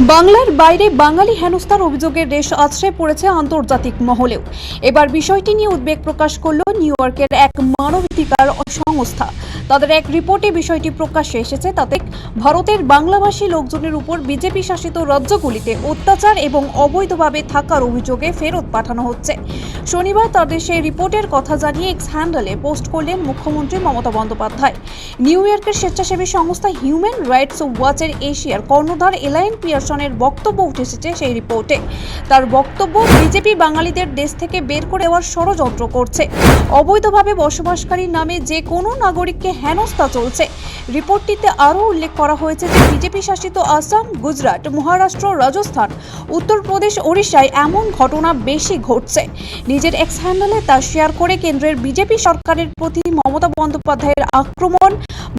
বাংলার বাইরে বাঙালি হেনস্থার অভিযোগের রেশ আছড়ে পড়েছে আন্তর্জাতিক মহলেও। এবার বিষয়টি নিয়ে উদ্বেগ প্রকাশ করল নিউ ইয়র্কের এক মানবাধিকার সংস্থা। তাদের এক রিপোর্টে বিষয়টি প্রকাশ্যে এসেছে। তাতে ভারতের বাংলাভাষী লোকজনের উপর বিজেপি শাসিত রাজ্যগুলিতে অত্যাচার এবং অবৈধভাবে থাকার অভিযোগে ফেরত পাঠানো হচ্ছে। শনিবার তাদের সেই রিপোর্টের কথা জানিয়ে এক্স হ্যান্ডেলে পোস্ট করলেন মুখ্যমন্ত্রী মমতা বন্দ্যোপাধ্যায়। নিউ ইয়র্কের স্বেচ্ছাসেবী সংস্থা হিউম্যান রাইটস ওয়াচের এশিয়ার কর্ণধার এলাইন পিয়ারসনের বক্তব্য উঠে এসেছে সেই রিপোর্টে। তার বক্তব্য, বিজেপি বাঙালিদের দেশ থেকে বের করে দেওয়ার ষড়যন্ত্র করছে। অবৈধভাবে বসবাসকারীর নামে যে কোনো নাগরিককে হেনস্থা চলছে। রিপোর্টটিতে আরও উল্লেখ করা হয়েছে যে বিজেপি শাসিত আসাম, গুজরাট, মহারাষ্ট্র, রাজস্থান, উত্তরপ্রদেশ, ওড়িশায় এমন ঘটনা বেশি ঘটছে। নিজের এক্স হ্যান্ডেলে তা শেয়ার করে কেন্দ্রের বিজেপি সরকারের প্রতি মমতা বন্দ্যোপাধ্যায়ের আক্রমণ,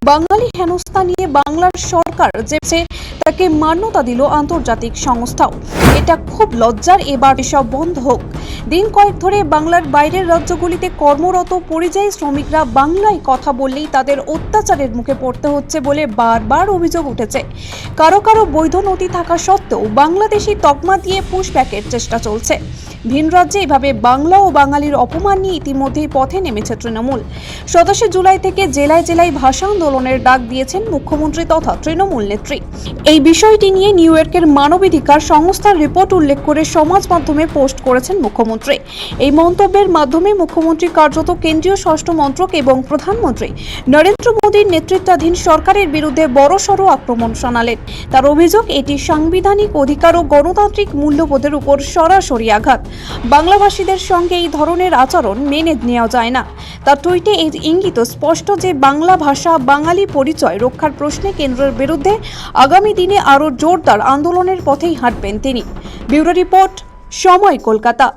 বাঙালি হেনস্থা নিয়ে বাংলার সরকার যে তাকে মান্যতা দিল আন্তর্জাতিক সংস্থাও। এটা খুব লজ্জার, এবার এসব বন্ধ হোক। দিন কয়েক ধরে বাংলার বাইরের রাজ্যগুলিতে কর্মরত পরিযায়ী শ্রমিকরা বাংলায় কথা বললেই তাদের অত্যাচারের মুখে পড়তে হচ্ছে বলে বারবার অভিযোগ উঠেছে। কারো কারো বৈধ নথি থাকা সত্ত্বেও বাংলাদেশি তকমা দিয়ে পুশব্যাকের চেষ্টা চলছে। ভিন রাজ্যে এভাবে বাংলা ও বাঙালির অপমান নিয়ে ইতিমধ্যেই পথে নেমেছে তৃণমূল। 27 জুলাই থেকে জেলায় জেলায় ভাষা আন্দোলনের ডাক দিয়েছেন মুখ্যমন্ত্রী তথা তৃণমূল নেত্রী। এই বিষয়টি নিয়ে নিউ ইয়র্কের মানবাধিকার সংস্থার রিপোর্ট উল্লেখ করে সমাজ মাধ্যমে পোস্ট করেছেন মুখ্যমন্ত্রী। এই মন্তব্যের মাধ্যমে মুখ্যমন্ত্রী কার্যত কেন্দ্রীয় স্বরাষ্ট্র মন্ত্রক এবং প্রধানমন্ত্রী নরেন্দ্র মোদীর নেতৃত্বাধীন সরকারের বিরুদ্ধে বড়সড় আক্রমণ শানালেন। তার অভিযোগ, এটি সাংবিধানিক অধিকার ও গণতান্ত্রিক মূল্যবোধের উপর সরাসরি আঘাত। বাংলাভাষীদের সঙ্গে এই ধরনের আচরণ মেনে নেওয়া যায় না। তার টুইটে এই ইঙ্গিত স্পষ্ট যে বাংলা ভাষা, বাঙালি পরিচয় রক্ষার প্রশ্নে কেন্দ্রের বিরুদ্ধে আগামী দিনে আরও জোরদার আন্দোলনের পথেই হাঁটবেন তিনি। ব্যুরো রিপোর্ট, সময়, কলকাতা।